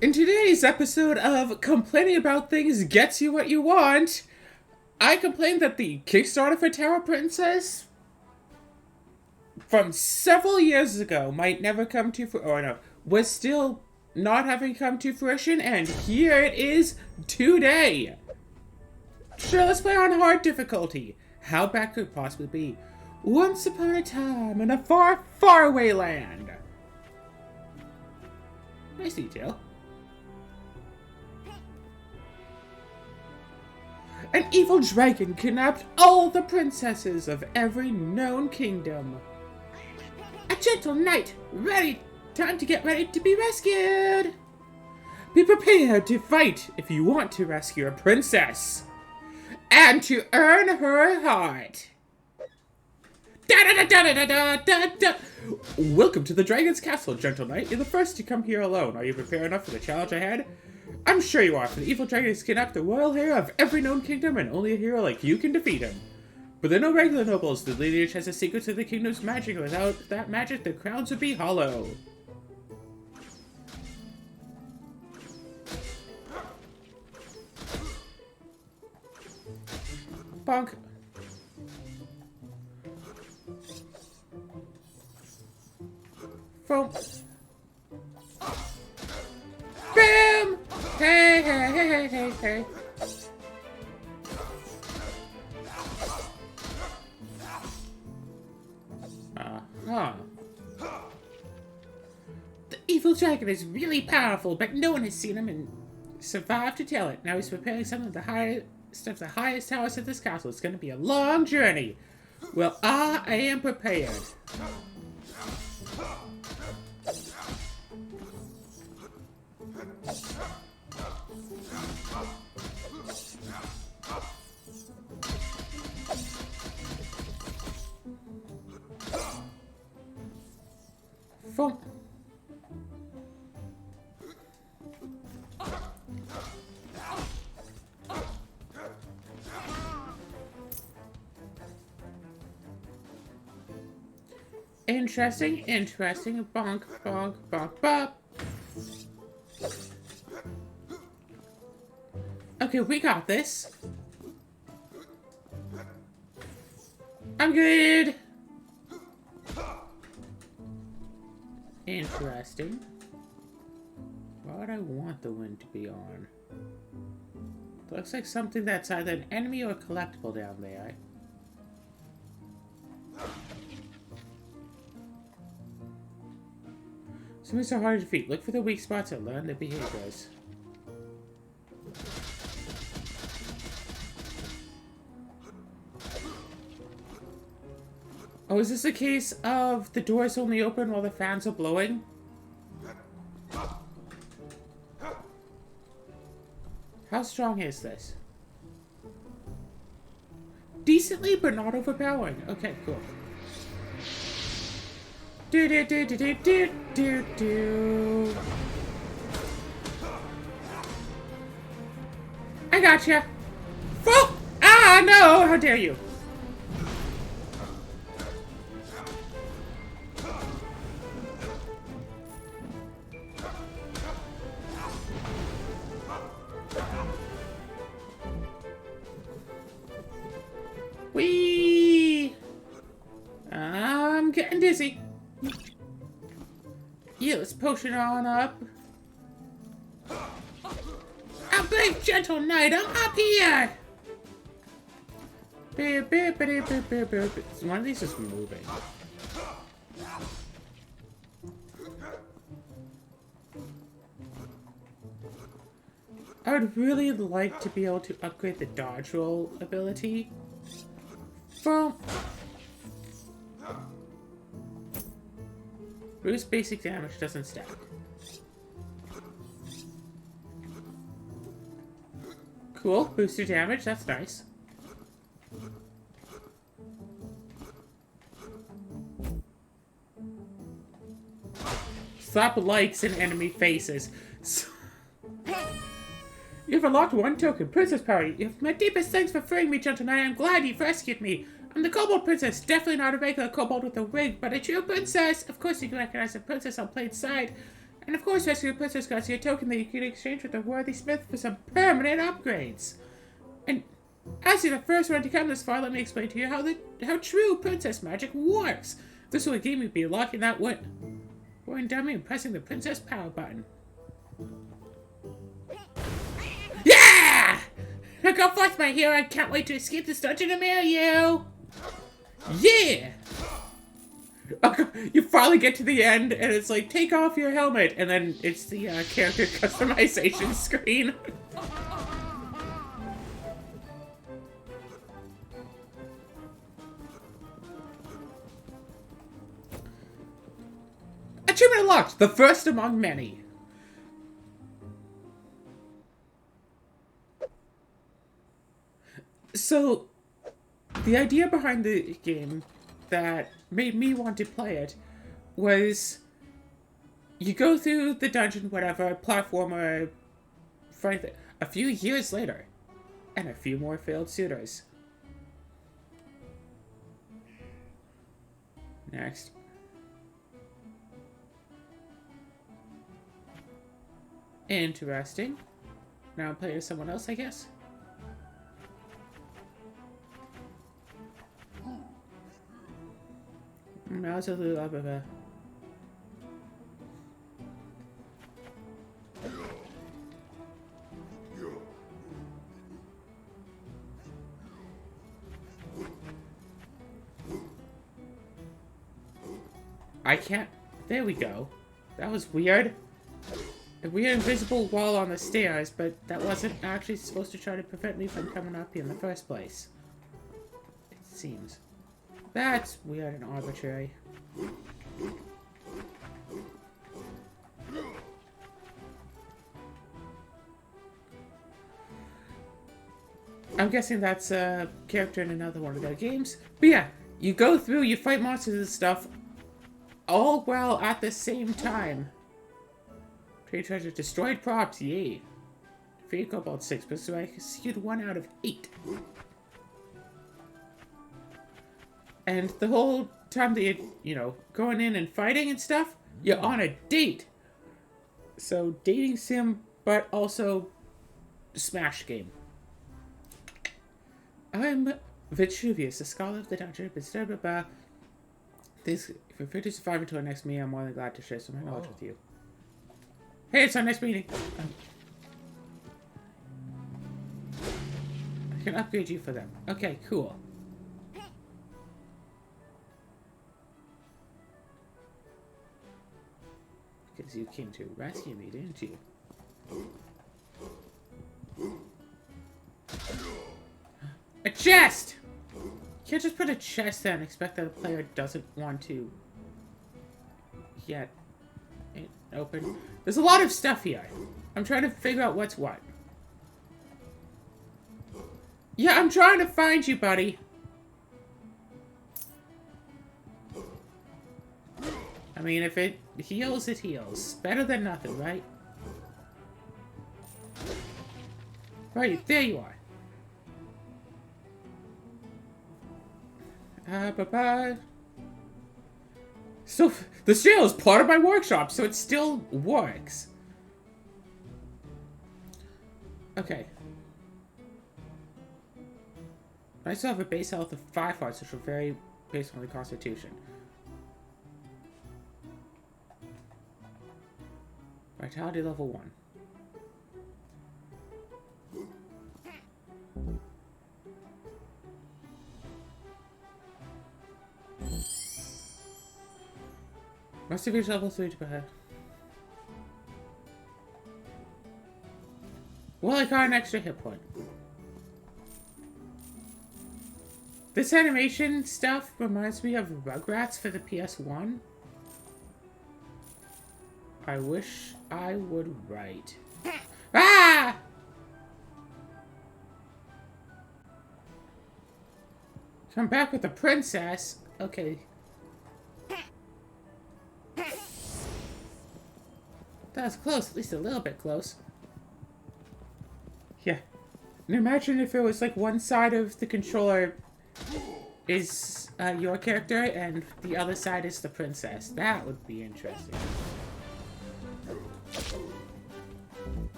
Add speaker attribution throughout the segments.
Speaker 1: In today's episode of Complaining About Things Gets You What You Want, I complained that the Kickstarter for Terra Princess from several years ago might never come to was still not having come to fruition, and here it is today. Sure, let's play on hard difficulty. How bad could it possibly be? Once upon a time in a far, far away land. Nice detail. An evil dragon kidnapped all the princesses of every known kingdom. A gentle knight, time to get ready to be rescued. Be prepared to fight if you want to rescue a princess. And to earn her heart. Welcome to the Dragon's Castle, gentle knight. You're the first to come here alone. Are you prepared enough for the challenge ahead? I'm sure you are, for the evil dragon has kidnapped the royal heir of every known kingdom, and only a hero like you can defeat him. But they're no regular nobles. The lineage has a secret to the kingdom's magic. Without that magic, the crowns would be hollow. Bonk. Boom. Boom! Hey, hey, hey, hey, hey. Uh-huh. The evil dragon is really powerful, but no one has seen him and survived to tell it. Now he's preparing some of the highest towers of this castle. It's going to be a long journey. Well, I am prepared. Interesting. Bonk, bonk, bonk, bop. Okay, we got this. I'm good. Interesting. Why would I want the wind to be on? Looks like something that's either an enemy or a collectible down there. Something's so hard to defeat. Look for the weak spots and learn their behaviors. Oh, is this a case of the doors only open while the fans are blowing? How strong is this? Decently, but not overpowering. Okay, cool. Do. I gotcha. Oh! Ah, no! How dare you? Whee! I'm getting dizzy. Yeah, let's potion on up. I'm brave gentle knight, I'm up here! One of these is moving. I would really like to be able to upgrade the dodge roll ability. Boom. Boost basic damage doesn't stack. Cool. Booster damage, that's nice. Slap likes in enemy faces. You've unlocked one token, Princess Power. You have my deepest thanks for freeing me, gentle knight. I'm glad you've rescued me. I'm the Kobold Princess. Definitely not a regular kobold with a wig, but a true princess. Of course you can recognize a princess on Plaid's side. And of course, rescue Princess Garcia, a token that you can exchange with a worthy smith for some permanent upgrades. And as you're the first one to come this far, let me explain to you how true princess magic works. This will give me be locking that one dummy and pressing the princess power button. Yeah! Now go forth, my hero. I can't wait to escape this dungeon and marry you. Yeah! You finally get to the end, and it's like, take off your helmet, and then it's the character customization screen. Achievement unlocked, the first among many. So, the idea behind the game that made me want to play it was you go through the dungeon, whatever, platformer, fight it, a few years later, and a few more failed suitors. Next. Interesting. Now I'm playing as someone else, I guess. Now it's a little up of a... I can't... There we go. That was weird. A weird invisible wall on the stairs, but that wasn't actually supposed to try to prevent me from coming up here in the first place. It seems. That's weird and arbitrary. I'm guessing that's a character in another one of their games. But yeah, you go through, you fight monsters and stuff, all while at the same time. Trade treasure, destroyed props, yay. Defeat Cobalt 6, but so I execute 1 out of 8. And the whole time that you know, going in and fighting and stuff, you're on a date. So, dating sim, but also Smash game. I'm Vitruvius, the scholar of the dungeon, but this, if you're fit to survive until our next meeting, I'm more than glad to share some knowledge with you. Hey, it's our next meeting. I can upgrade you for them. Okay, cool. Because you came to rescue me, didn't you? A chest! You can't just put a chest there and expect that a player doesn't want to get it open. There's a lot of stuff here. I'm trying to figure out what's what. Yeah, I'm trying to find you, buddy. I mean, if it heals, it heals. Better than nothing, right? Right, there you are. Bye-bye. So, the jail is part of my workshop, so it still works. Okay. I still have a base health of 5 hearts, which will vary based on the constitution. Vitality level 1. Must have reached level 3 to ahead. Well, I got an extra hit point. This animation stuff reminds me of Rugrats for the PS1. I wish I would write. Ah! Come back with the princess. Okay. That was close, at least a little bit close. Yeah. And imagine if it was like one side of the controller is your character and the other side is the princess. That would be interesting.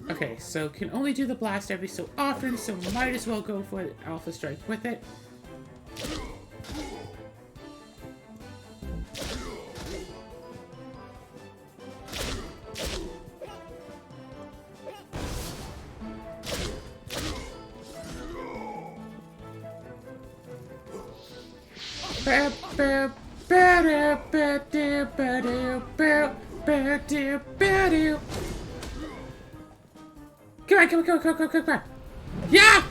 Speaker 1: Okay, so can only do the blast every so often, so might as well go for Alpha Strike with it. Come on. Yeah!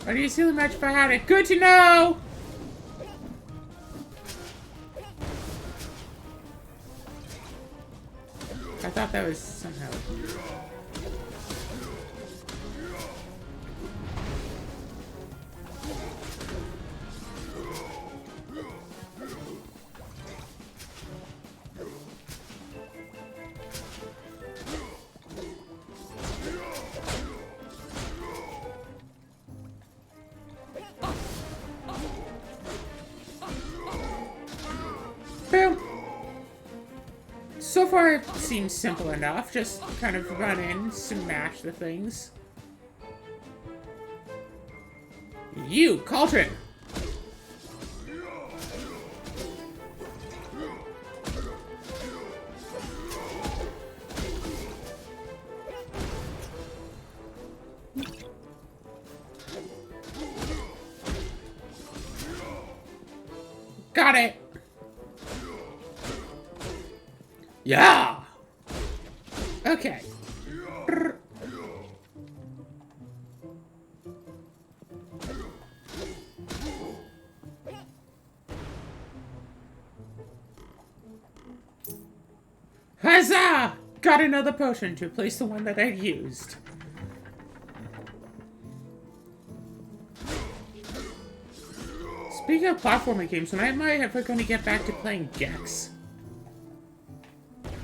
Speaker 1: How do you see the match if I had it? Good to know! I thought that was somehow... Boom! So far it seems simple enough, just kind of run in, smash the things. You, Cauldron! Got it! Yeah! Okay. Brr. Huzzah! Got another potion to replace the one that I used. Speaking of platforming games, when am I ever going to get back to playing Gex?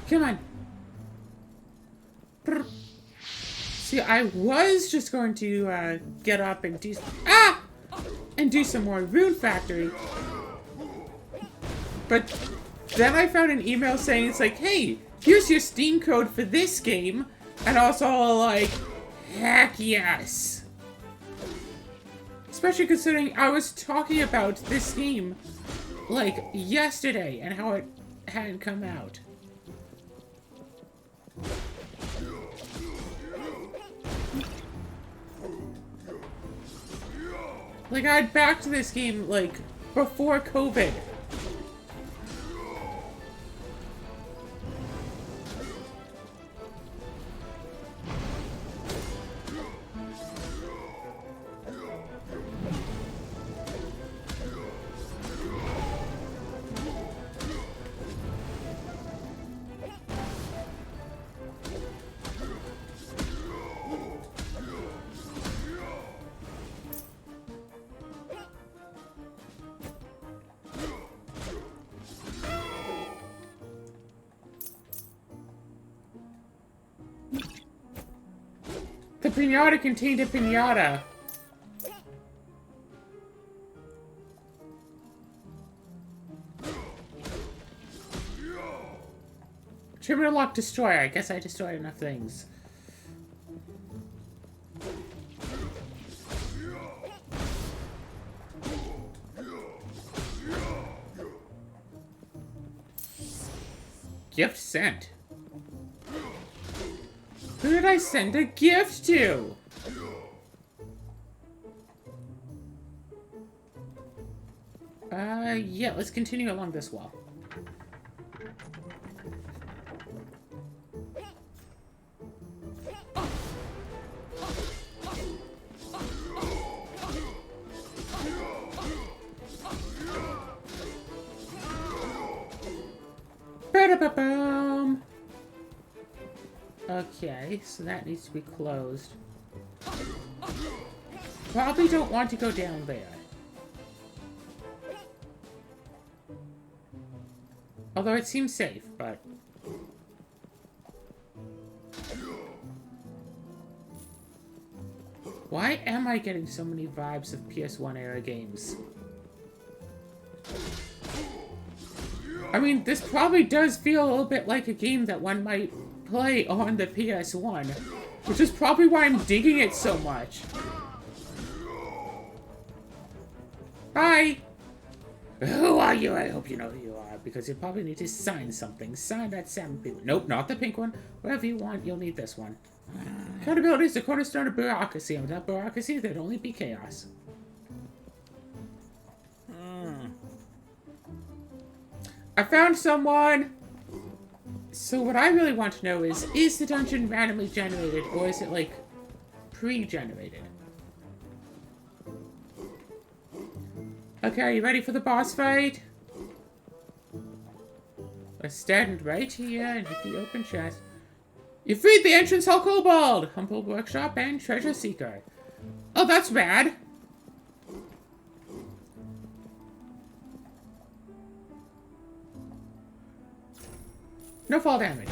Speaker 1: Come on. Brr. See, I was just going to get up and do and do some more Rune Factory, but then I found an email saying it's like, hey, here's your Steam code for this game, and I was all like, heck yes. Especially considering I was talking about this game like yesterday and how it hadn't come out. Like, I had backed this game, like, before COVID. The pinata contained a pinata. Terminal lock destroyer. I guess I destroyed enough things. Gift sent. Who did I send a gift to? Yeah, let's continue along this wall. Ba-da-ba-boom! Okay, so that needs to be closed. Probably don't want to go down there. Although it seems safe, but... Why am I getting so many vibes of PS1 era games? I mean, this probably does feel a little bit like a game that one might play on the PS1. Which is probably why I'm digging it so much. Hi! Who are you? I hope you know who you are, because you probably need to sign something. Sign that salmon paper. Nope, not the pink one. Whatever you want, you'll need this one. Accountability is the cornerstone of bureaucracy, and without bureaucracy, there'd only be chaos. I found someone! So what I really want to know is the dungeon randomly generated, or is it, like, pre-generated? Okay, are you ready for the boss fight? Let's stand right here and hit the open chest. You freed the entrance hall kobold! Humble workshop and treasure seeker. Oh, that's bad! No fall damage.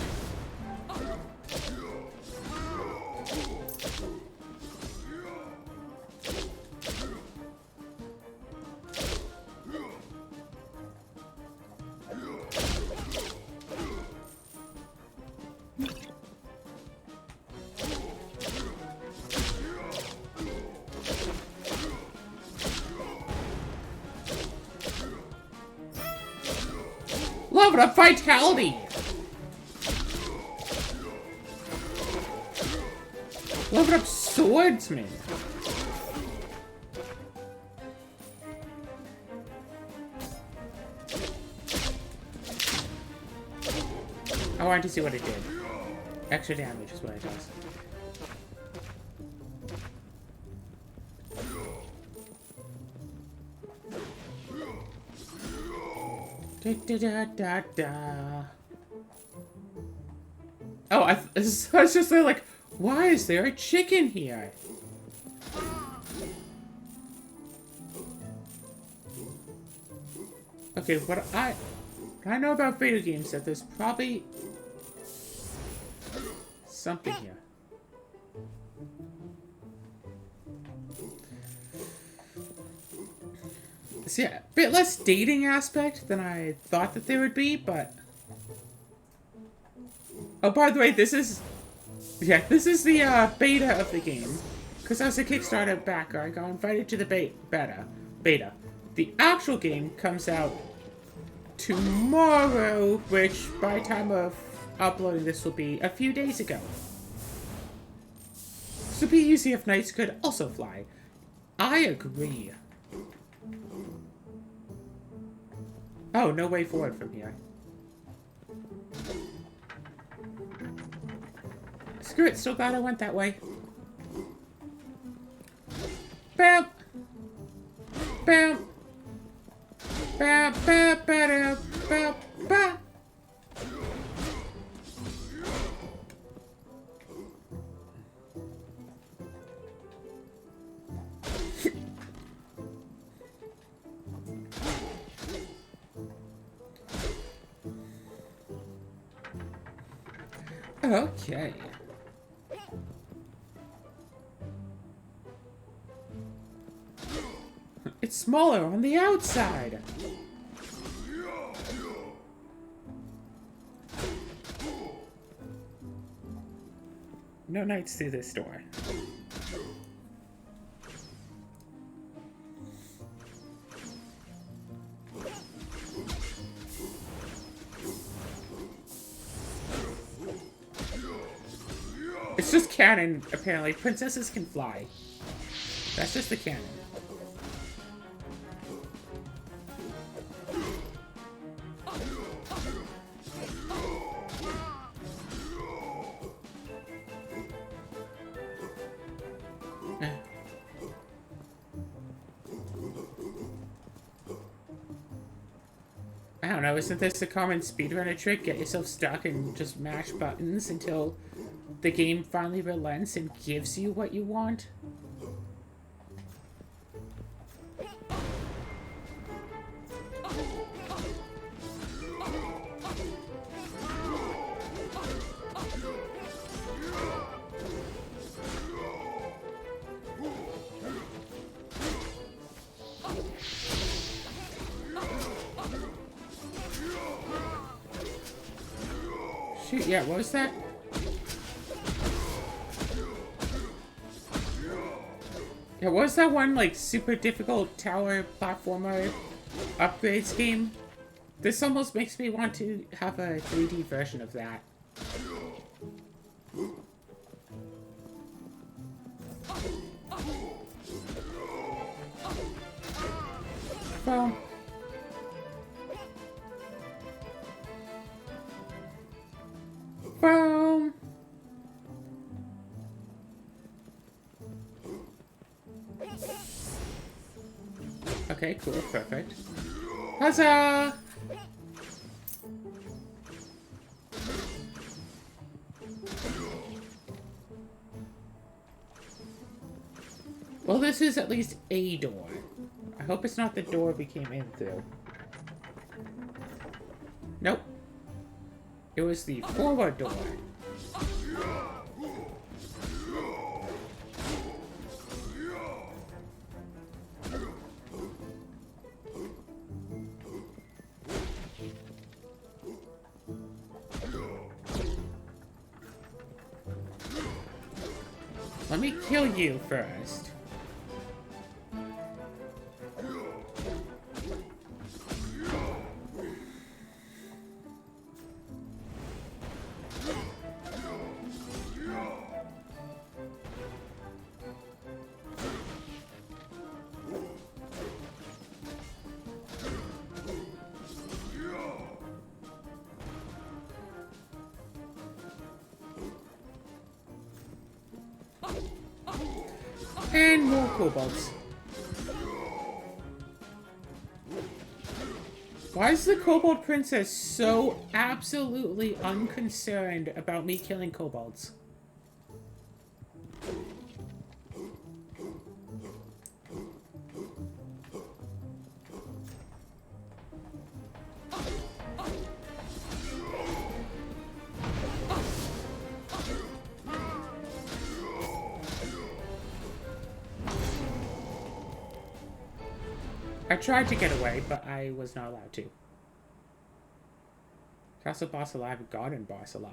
Speaker 1: Level up vitality! Level up swordsman! I wanted to see what it did. Extra damage is what it does. Da-da-da-da-da. Oh, I was just like, why is there a chicken here? Okay, what I know about video games that there's probably something here. So yeah, a bit less dating aspect than I thought that there would be, but... Oh, by the way, this is the beta of the game. Because I was a Kickstarter backer, I got invited to the beta. The actual game comes out tomorrow, which by time of uploading this will be a few days ago. So be easy if knights could also fly. I agree. Oh, no way forward from here. Screw it, still glad I went that way. Bam! Bam! Bam! Bam! Bam! Bam! Bam! Okay. It's smaller on the outside. No knights through this door. It's just canon, apparently. Princesses can fly. That's just the canon. I don't know, isn't this a common speedrunner trick? Get yourself stuck and just mash buttons until the game finally relents and gives you what you want? Shoot, yeah, what was that? Yeah, what was that one, like, super difficult tower platformer upgrades game? This almost makes me want to have a 3D version of that. Well... Well... Okay, cool, perfect. Huzzah! Well, this is at least a door. I hope it's not the door we came in through. Nope. It was the forward door. Let me kill you first. And more kobolds. Why is the kobold princess so absolutely unconcerned about me killing kobolds? I tried to get away, but I was not allowed to. Castle boss alive, garden boss alive.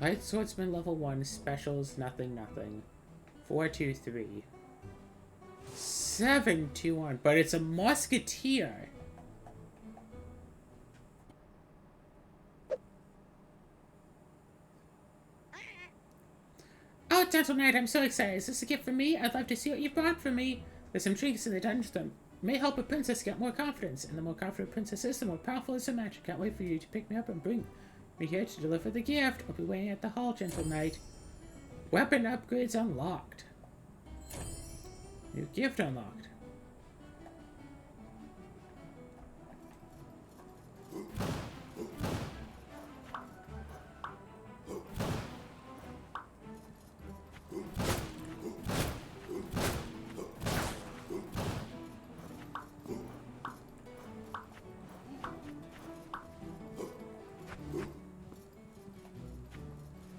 Speaker 1: Light swordsman level 1, specials, nothing, nothing. 423. 721, but it's a musketeer. Oh, gentle knight, I'm so excited. Is this a gift for me? I'd love to see what you brought for me. There's some drinks in the dungeon that may help a princess get more confidence. And the more confident a princess is, the more powerful is her magic. Can't wait for you to pick me up and bring me here to deliver the gift. I'll be waiting at the hall, gentle knight. Weapon upgrades unlocked. New gift unlocked.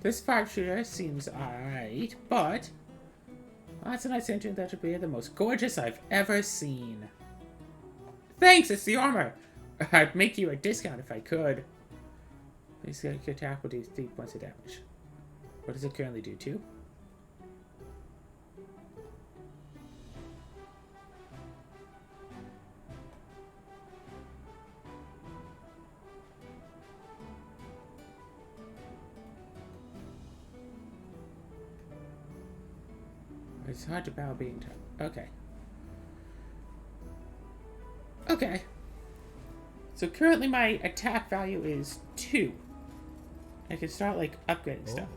Speaker 1: This 5-shooter seems alright, but that's a nice engine that should be the most gorgeous I've ever seen. Thanks, it's the armor. I'd make you a discount if I could. This attack will do 3 points of damage. What does it currently do? 2? It's hard to battle being tough. Okay. Okay. So currently my attack value is 2. I can start, like, upgrading stuff.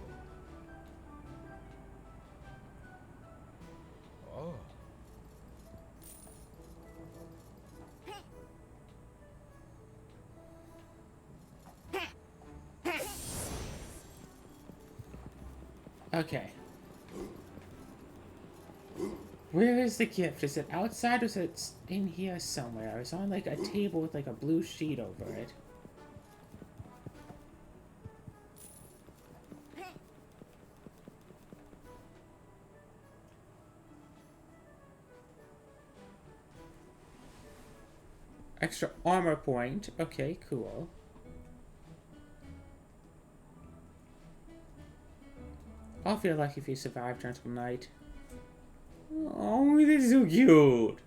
Speaker 2: Oh.
Speaker 1: Okay. Where is the gift? Is it outside or is it in here somewhere? It's on like a table with like a blue sheet over it. Extra armor point. Okay, cool. feel lucky if you survived until night. Oh, this is so cute.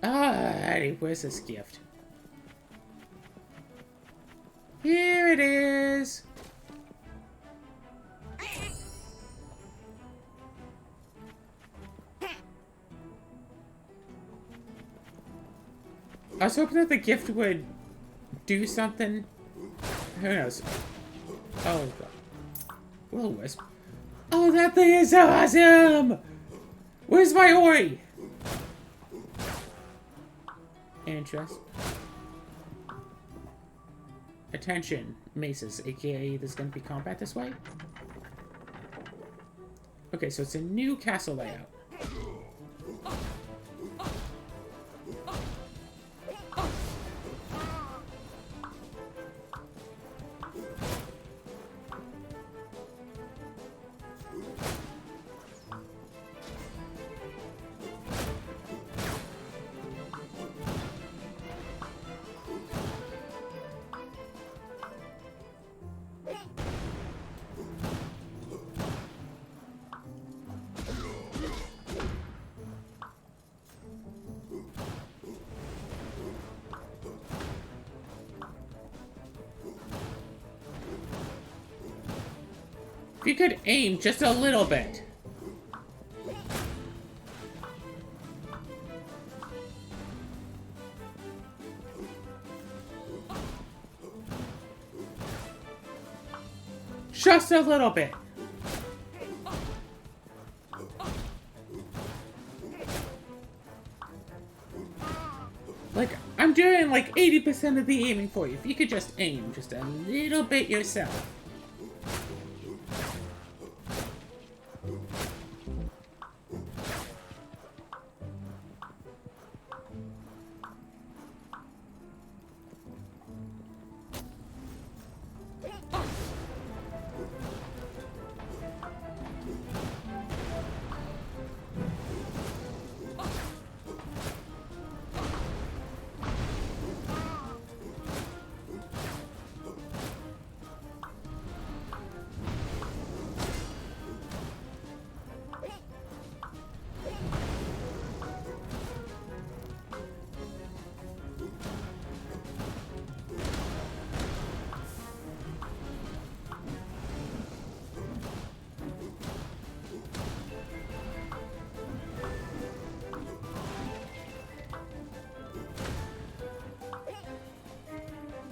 Speaker 1: Alrighty, where's this gift? Here it is. I was hoping that the gift would do something. Who knows? Oh, God. Will-o-wisp. Oh, that thing is so awesome! Where's my Ori? Interest. Attention, maces, aka there's gonna be combat this way. Okay, so it's a new castle layout. If you could aim just a little bit. Just a little bit. Like, I'm doing like 80% of the aiming for you. If you could just aim just a little bit yourself.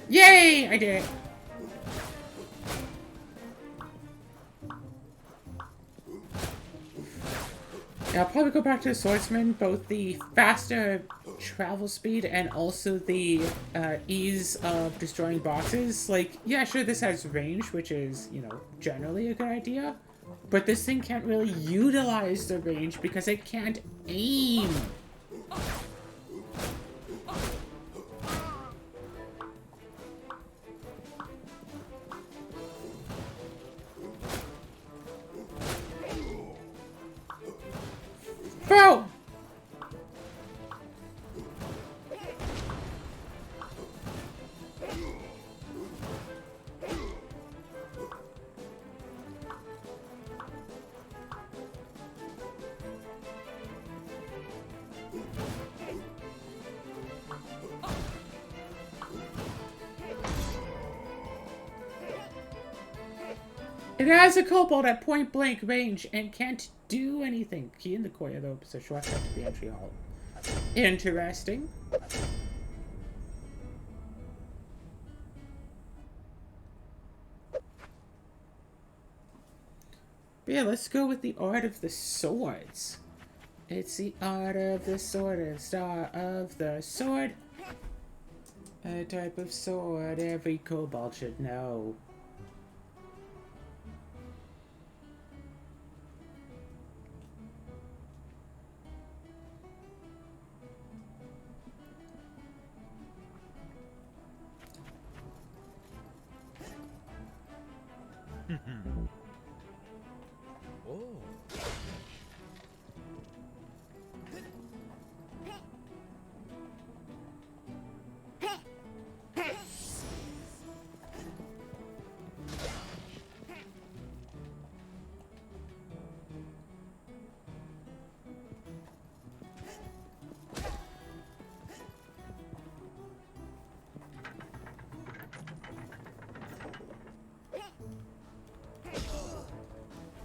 Speaker 1: Yay! I did it. Yeah, I'll probably go back to the swordsman, both the faster travel speed and also the ease of destroying bosses. Like, yeah, sure, this has range, which is, you know, generally a good idea. But this thing can't really utilize the range because it can't aim. Bro! It has a kobold at point blank range and can't do anything. Key in the Koya though, so shortcut to the entry hall. Interesting. But yeah, let's go with the art of the swords. It's the art of the sword, a star of the sword. A type of sword every kobold should know.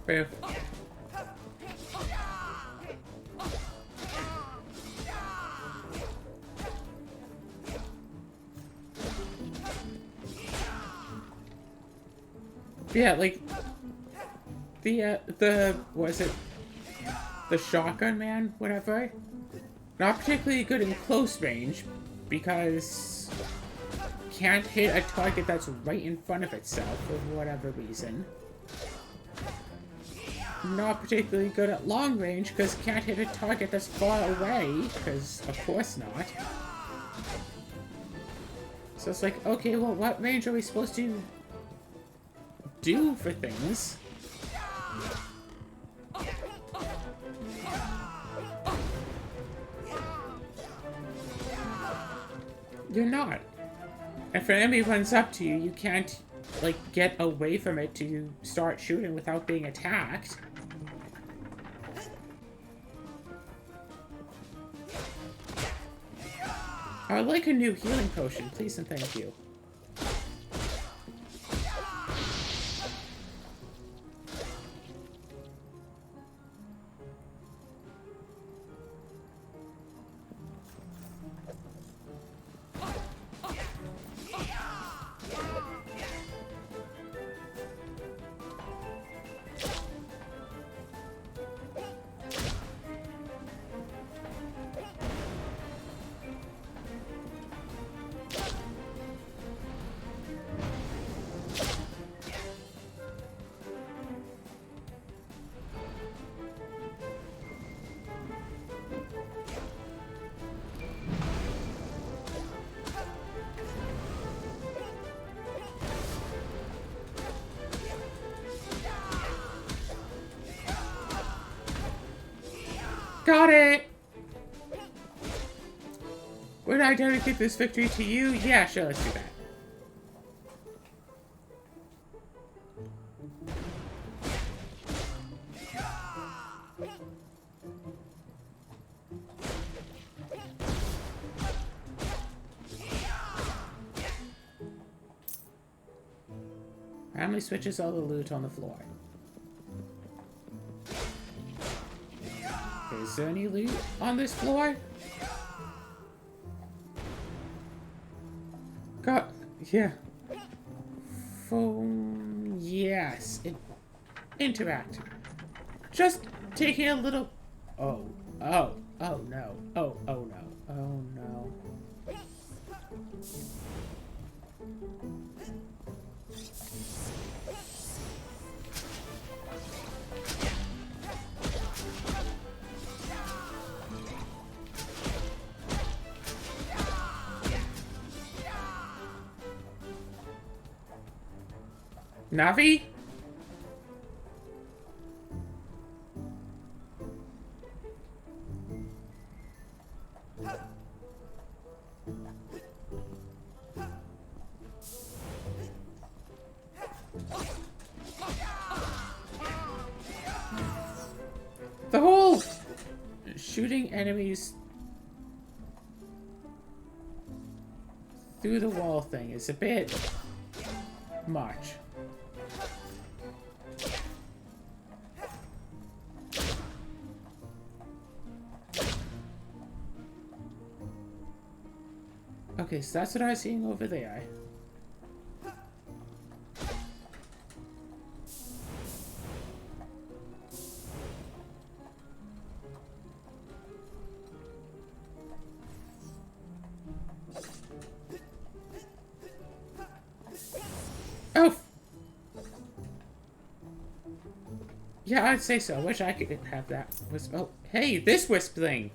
Speaker 1: Boo. Yeah, like the was it the shotgun man, whatever? Not particularly good in close range because can't hit a target that's right in front of itself for whatever reason. Not particularly good at long range because can't hit a target that's far away because of course not. So it's like, okay, well, what range are we supposed to do for things? You're not. If an enemy runs up to you, you can't, like, get away from it to start shooting without being attacked. I would like a new healing potion, please and thank you. Got it! Would I dedicate this victory to you? Yeah, sure, let's do that. Randomly switches all the loot on the floor. Is there any loot on this floor? God, yeah. Phone, yes. Interact. Just taking a little... Oh no. Oh no. Oh no. Navi? The whole shooting enemies through the wall thing is a bit much. Okay, so that's what I was seeing over there. Oh! Yeah, I'd say so. I wish I could have that wisp. Oh, hey, this wisp thing!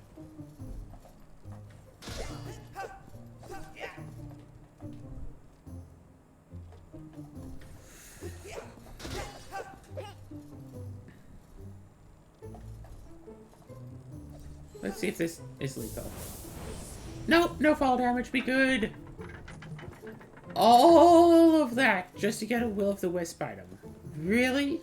Speaker 1: Let's see if this is lethal. Nope, no fall damage, be good! All of that just to get a Will of the Wisp item. Really?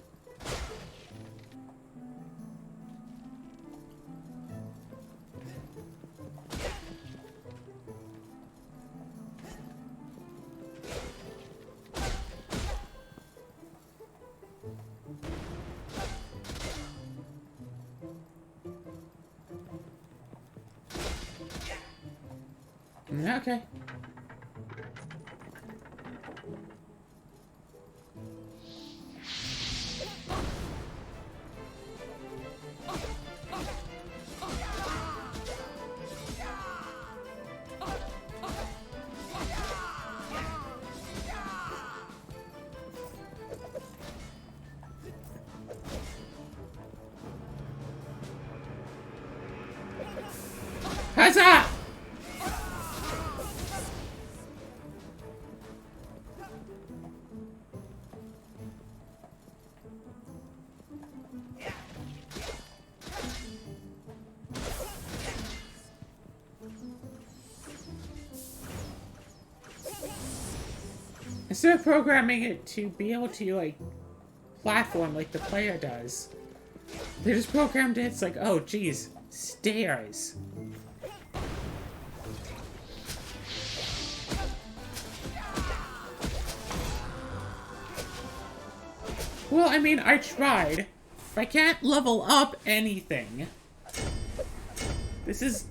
Speaker 1: Okay. Huzzah! Instead of programming it to be able to, like, platform like the player does, they just programmed it, it's like, oh, geez, stairs. Well, I mean, I tried. If I can't level up anything, this is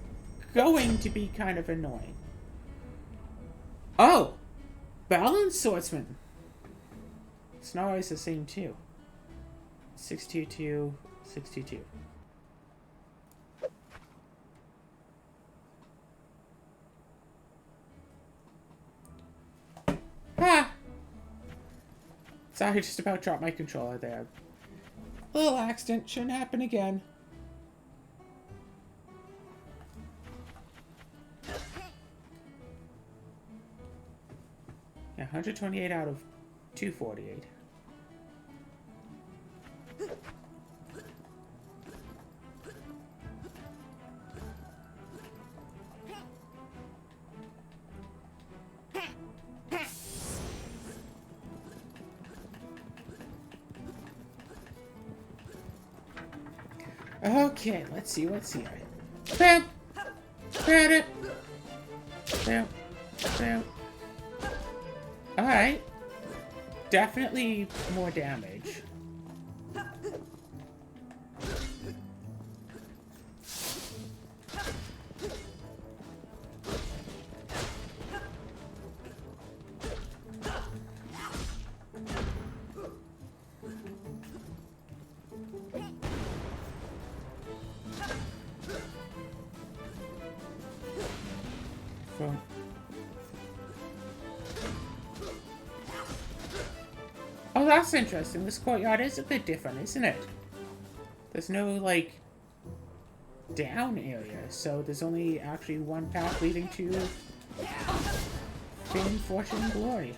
Speaker 1: going to be kind of annoying. Oh! Balance Swordsman. It's not always the same, too. 622, 622. Ah! Sorry, I just about dropped my controller there. Little accident, shouldn't happen again. Yeah, 128 out of 248. Okay, let's see what's here. Bam! Bam! Bam! Bam! Alright. Definitely more damage. Oh, that's interesting. This courtyard is a bit different, isn't it? There's no, like, down area, so there's only actually one path leading to fame, fortune, and glory.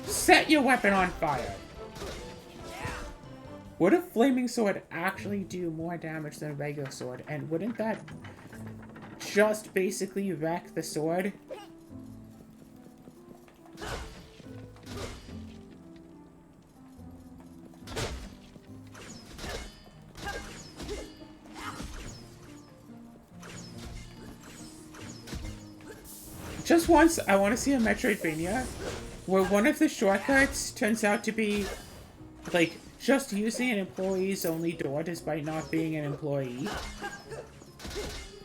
Speaker 1: Set your weapon on fire! Would a flaming sword actually do more damage than a regular sword? And wouldn't that just basically wreck the sword? Just once, I want to see a Metroidvania where one of the shortcuts turns out to be, like, just using an employee's only door despite not being an employee.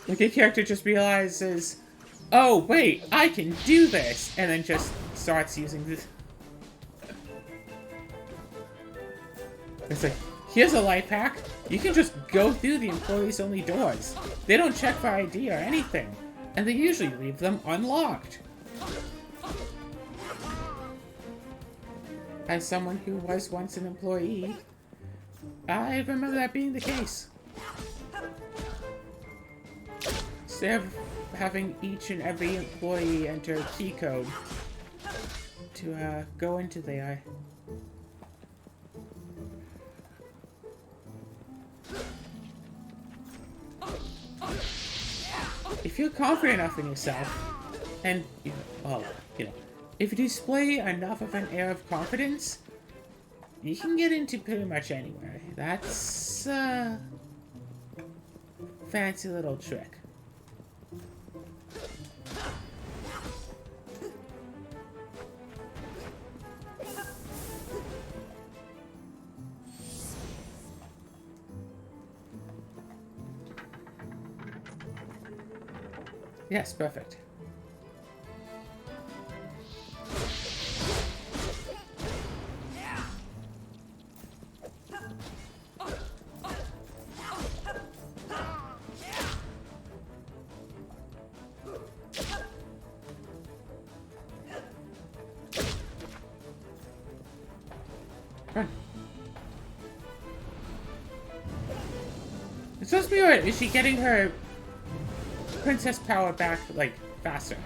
Speaker 1: Like, a character just realizes, oh, wait, I can do this, and then just starts using this. It's like, here's a life hack. You can just go through the employees only doors. They don't check for ID or anything, and they usually leave them unlocked. As someone who was once an employee, I remember that being the case. Instead of having each and every employee enter a key code to go into the AI. If you're confident enough in yourself, and if you display enough of an air of confidence, you can get into pretty much anywhere. That's a fancy little trick. Yes, perfect. Run. It's supposed to be right. Is she getting her princess power back, like, faster?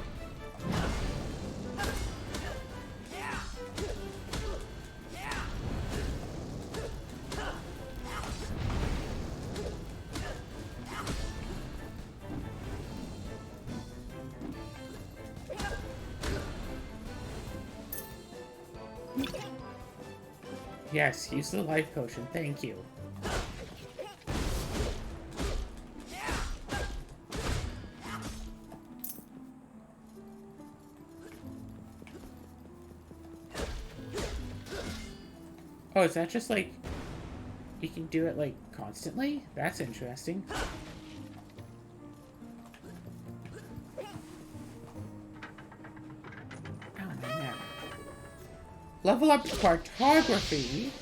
Speaker 1: Yes, use the life potion. Thank you. Oh, is that just like... You can do it, like, constantly? That's interesting. Oh, man. Level up cartography.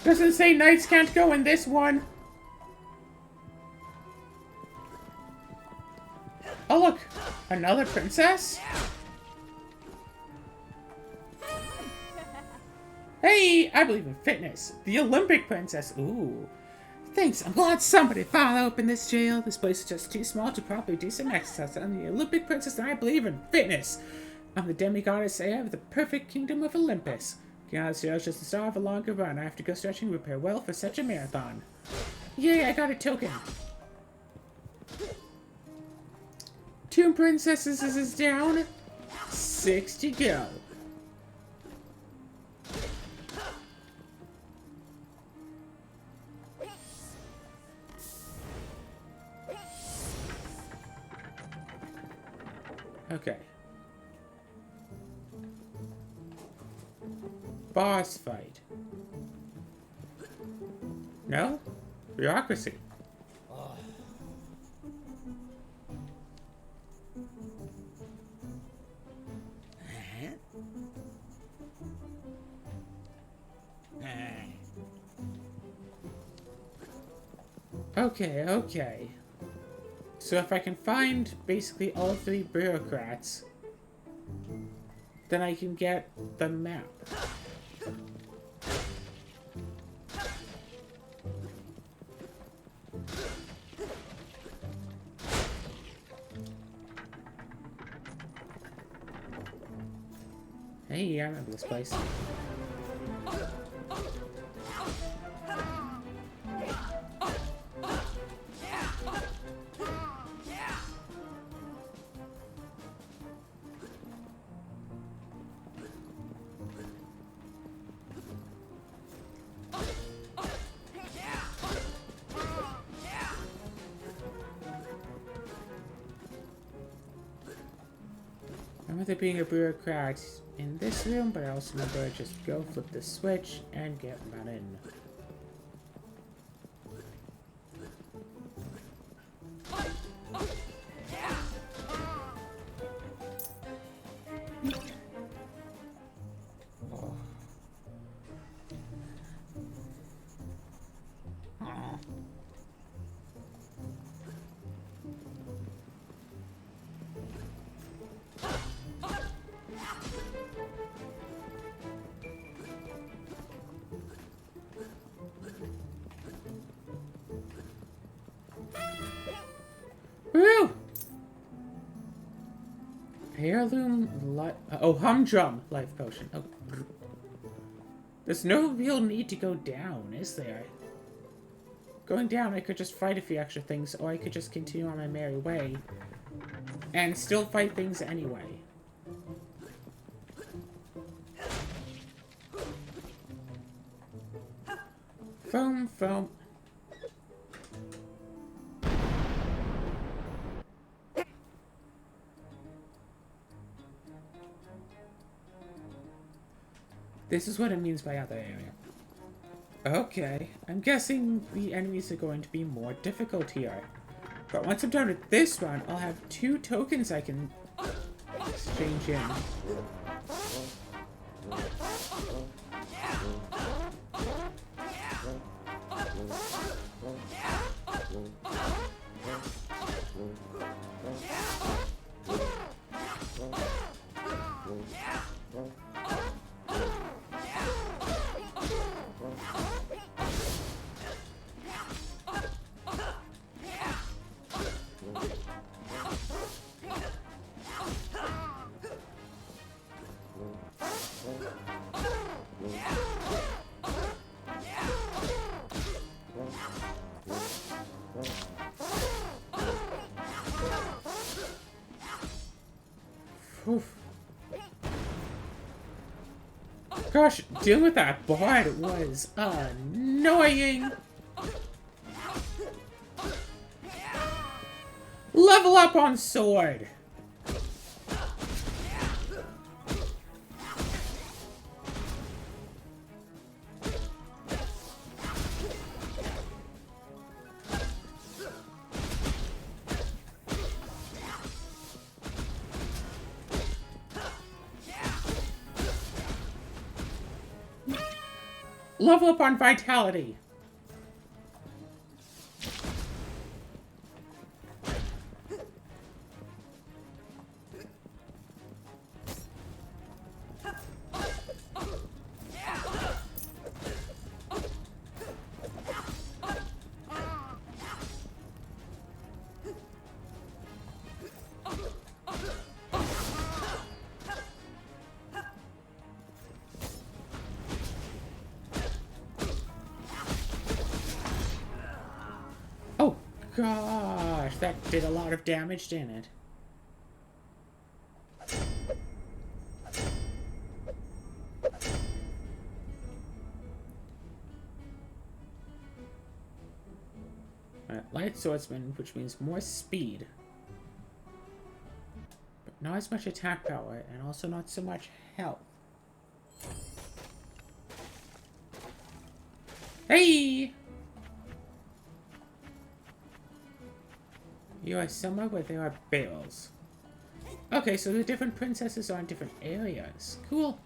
Speaker 1: Doesn't say knights can't go in this one. Oh, look. Another princess? Hey, I believe in fitness. The Olympic princess. Ooh. Thanks, I'm glad somebody finally opened this jail. This place is just too small to properly do some exercise. I'm the Olympic princess and I believe in fitness. I'm the demigoddess. I have the perfect kingdom of Olympus. Goddess is just the star of a longer run. I have to go stretching and prepare well for such a marathon. Yay, I got a token. 2 princesses is down. 6 to go. Okay. Boss fight. No? Bureaucracy. Okay, okay. So if I can find basically all 3 bureaucrats, then I can get the map. Hey, I remember this place. I remember there being a bureaucrat in this room, but I also remember just go flip the switch and get running. Woo! Heirloom humdrum life potion. Oh. There's no real need to go down, is there? Going down, I could just fight a few extra things, or I could just continue on my merry way and still fight things anyway. Foam, foam. This is what it means by other area. Okay, I'm guessing the enemies are going to be more difficult here. But once I'm done with this one, I'll have 2 tokens I can exchange in. Oof. Gosh, dealing with that board was annoying. Level up on sword. Level up on vitality. Gosh, that did a lot of damage, didn't it? Light swordsman, which means more speed. But not as much attack power, and also not so much health. Hey! You are somewhere where there are barrels. Okay, so the different princesses are in different areas. Cool.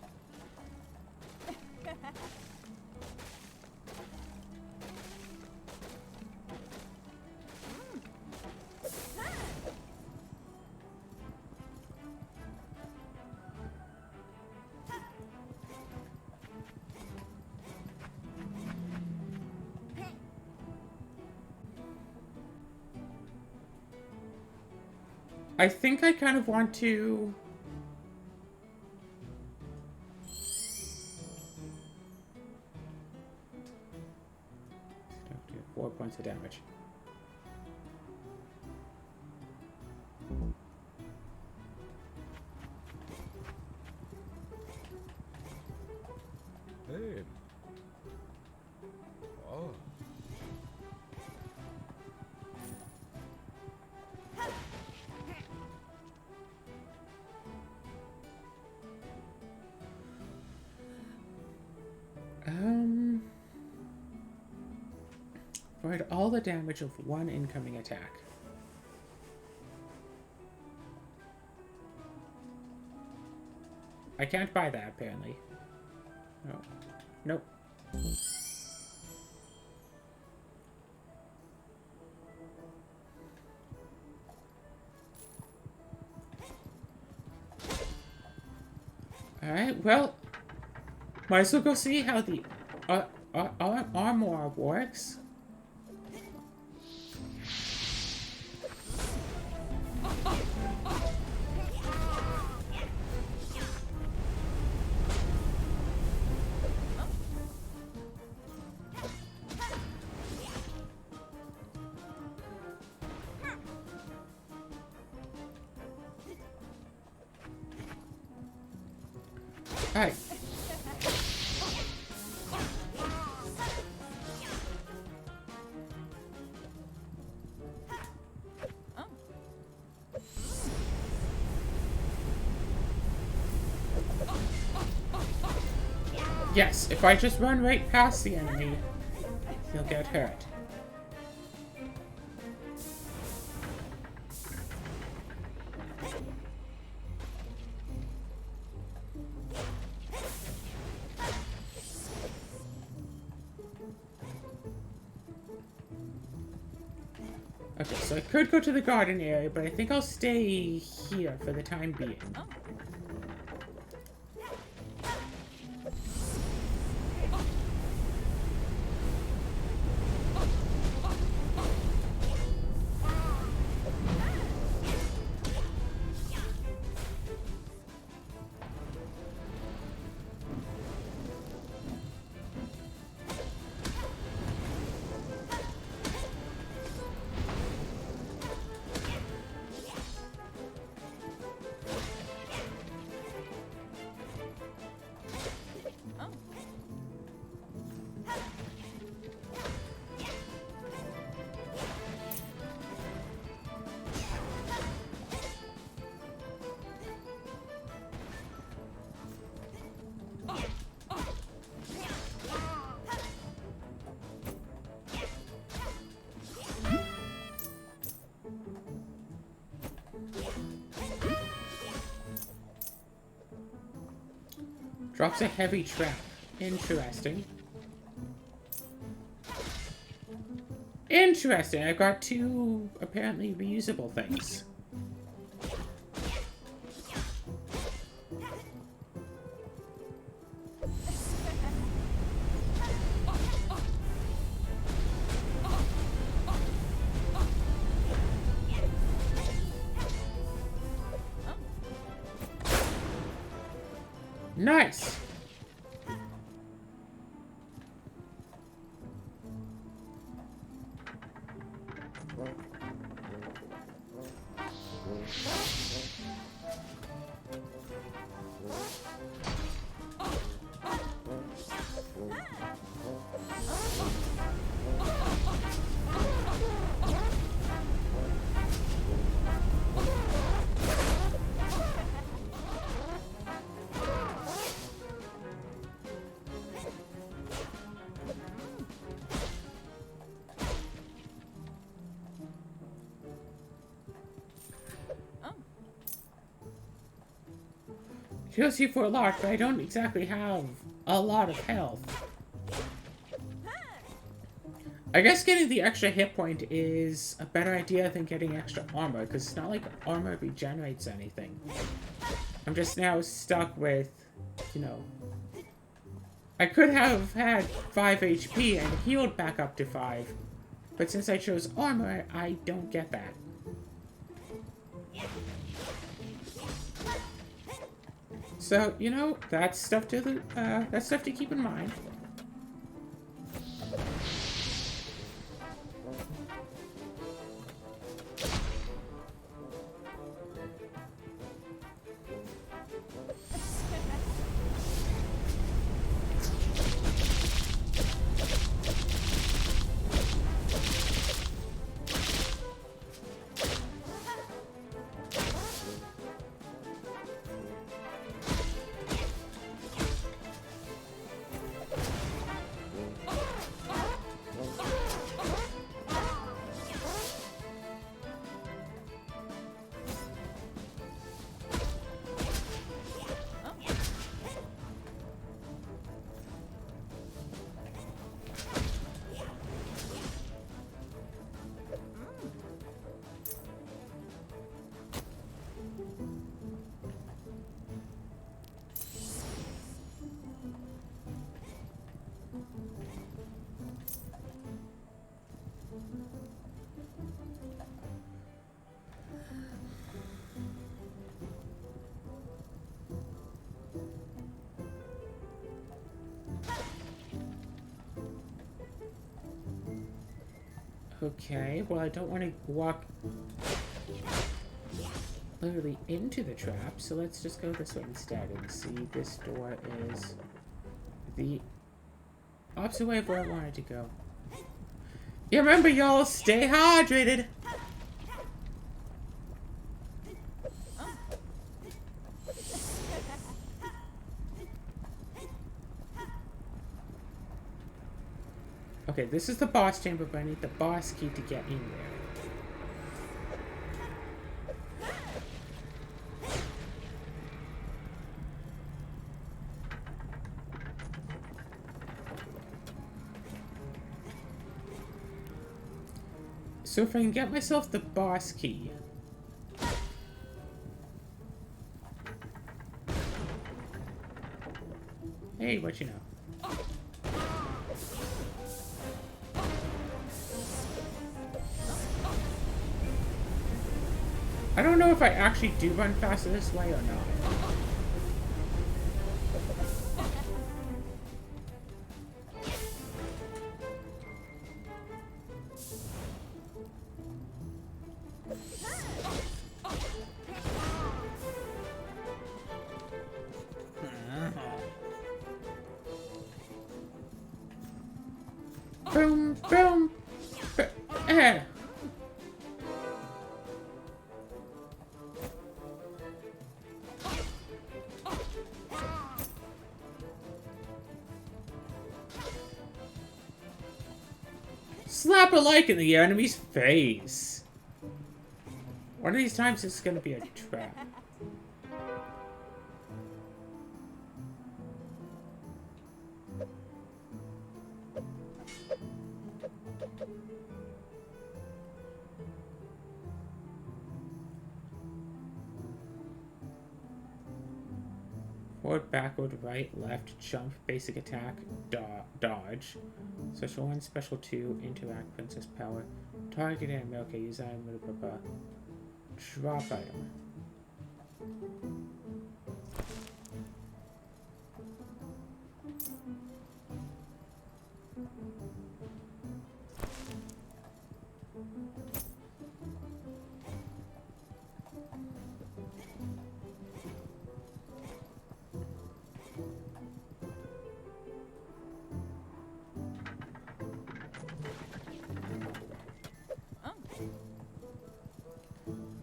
Speaker 1: I think I kind of want to... do 4 points of damage.
Speaker 2: Hey. Oh.
Speaker 1: Avoid all the damage of one incoming attack. I can't buy that, apparently. Oh. Nope. Alright, well, might as well go see how the armor works. Alright. Yes, if I just run right past the enemy, he'll get hurt. Okay, so I could go to the garden area, but I think I'll stay here for the time being. Drops a heavy trap. Interesting. Interesting. I've got two apparently reusable things. Nice! Heals you for a lot, but I don't exactly have a lot of health. I guess getting the extra hit point is a better idea than getting extra armor, because it's not like armor regenerates anything. I'm just now stuck with, you know... I could have had 5 HP and healed back up to 5, but since I chose armor, I don't get that. So, you know, that's stuff to keep in mind. Okay, well, I don't want to walk... clearly into the trap, so let's just go this way instead and see this door is the opposite way of where I wanted to go. Yeah, remember, y'all, stay hydrated! Okay, this is the boss chamber, but I need the boss key to get in there. So if I can get myself the boss key... Hey, what you know? I don't know if I actually do run faster this way or not. Boom, boom, Slap a like in the enemy's face. One of these times this is gonna be a trap. Forward, backward, right, left, jump, basic attack, dodge. Special 1, special 2, interact, princess power. Target enemy, okay, use item, drop item.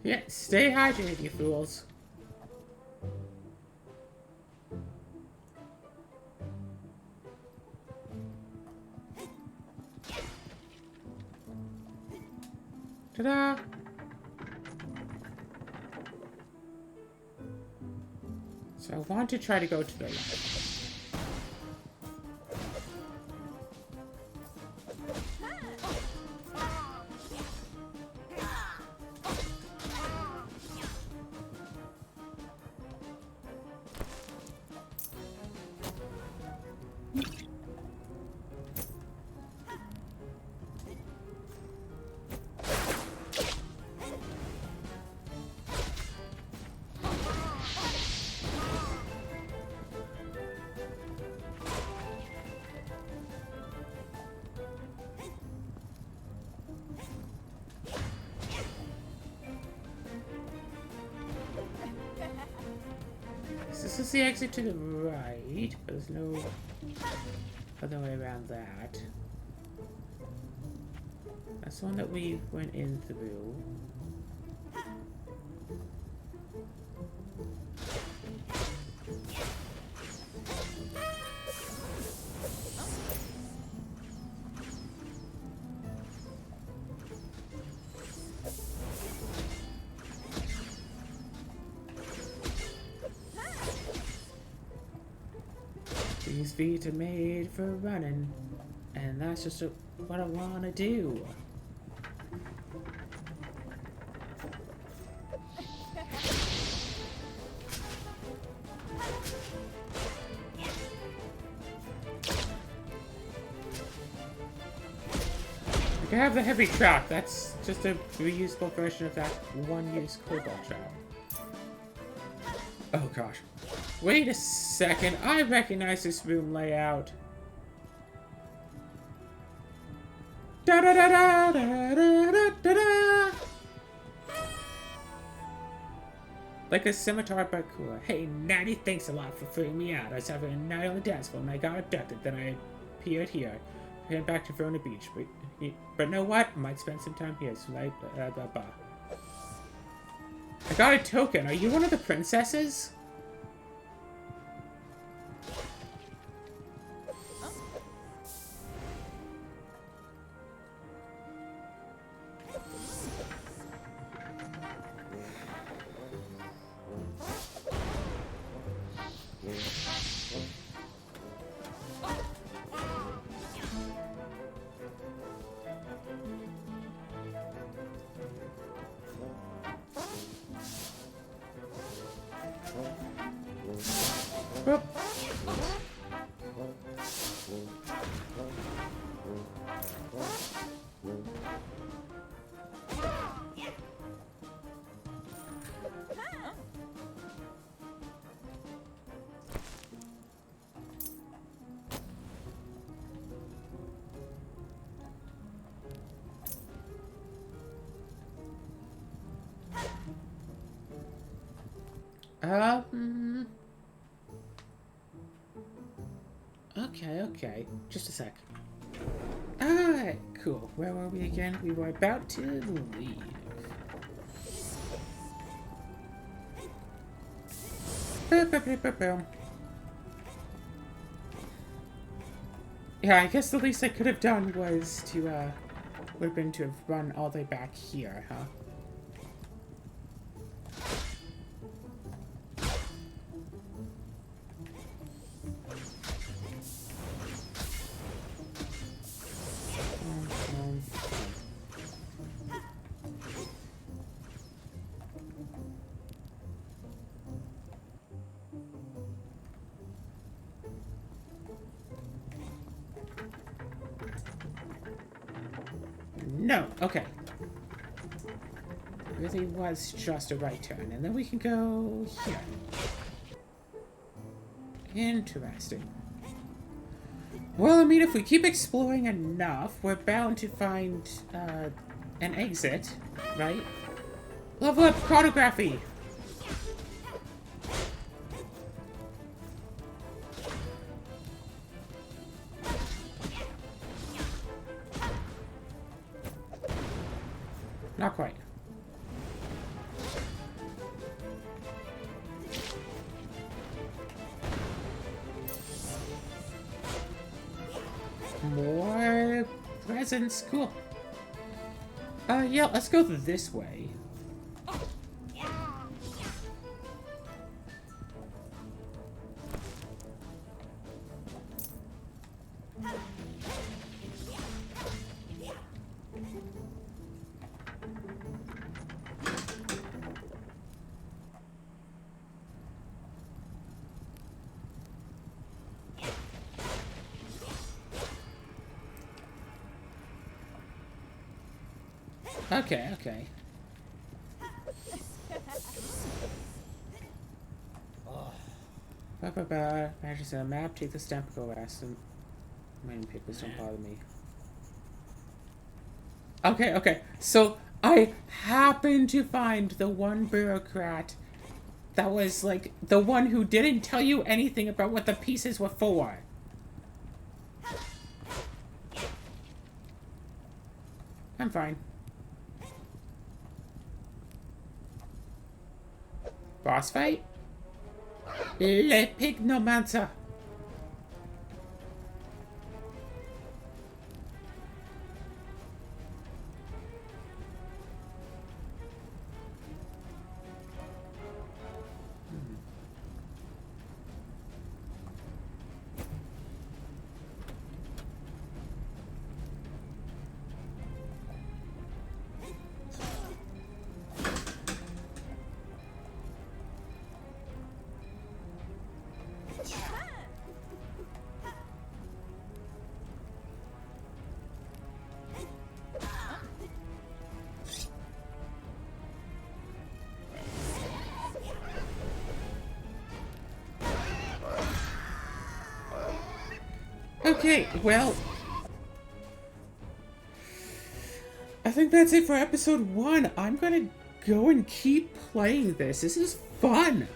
Speaker 1: Yeah, stay hydrated, you fools. Ta-da! So I want to try to go to the left. This is the exit to the right, but there's no other way around that. That's the one that we went in through. These feet are made for running, and that's just what I want to do. I have the heavy trap. That's just a reusable version of that one-use cobalt trap. Oh gosh. Wait a second, I recognize this room layout. Da da da da da da da da da. Like a scimitar, but cooler. Hey, Natty, thanks a lot for freeing me out. I was having a night on the dance floor and I got abducted. Then I appeared here. Heading back to Verona Beach. But know what? I might spend some time here. So I got a token. Are you one of the princesses? Whoop. Okay. Just a sec. Alright, cool. Where were we again? We were about to leave. Yeah, I guess the least I could have done was to, would have been to have run all the way back here, huh? No, okay. Really was just a right turn, and then we can go here. Interesting. Well, I mean, if we keep exploring enough, we're bound to find an exit, right? Level up cartography! Not quite. More presents. Cool. Yeah, let's go this way. Okay. Matches a map, take the stamp, go west. And mining papers don't bother me. Okay. So I happened to find the one bureaucrat that was like the one who didn't tell you anything about what the pieces were for. I'm fine. Boss fight? Le Pignomancer. Okay, well, I think that's it for episode 1. I'm gonna go and keep playing this. This is Fun!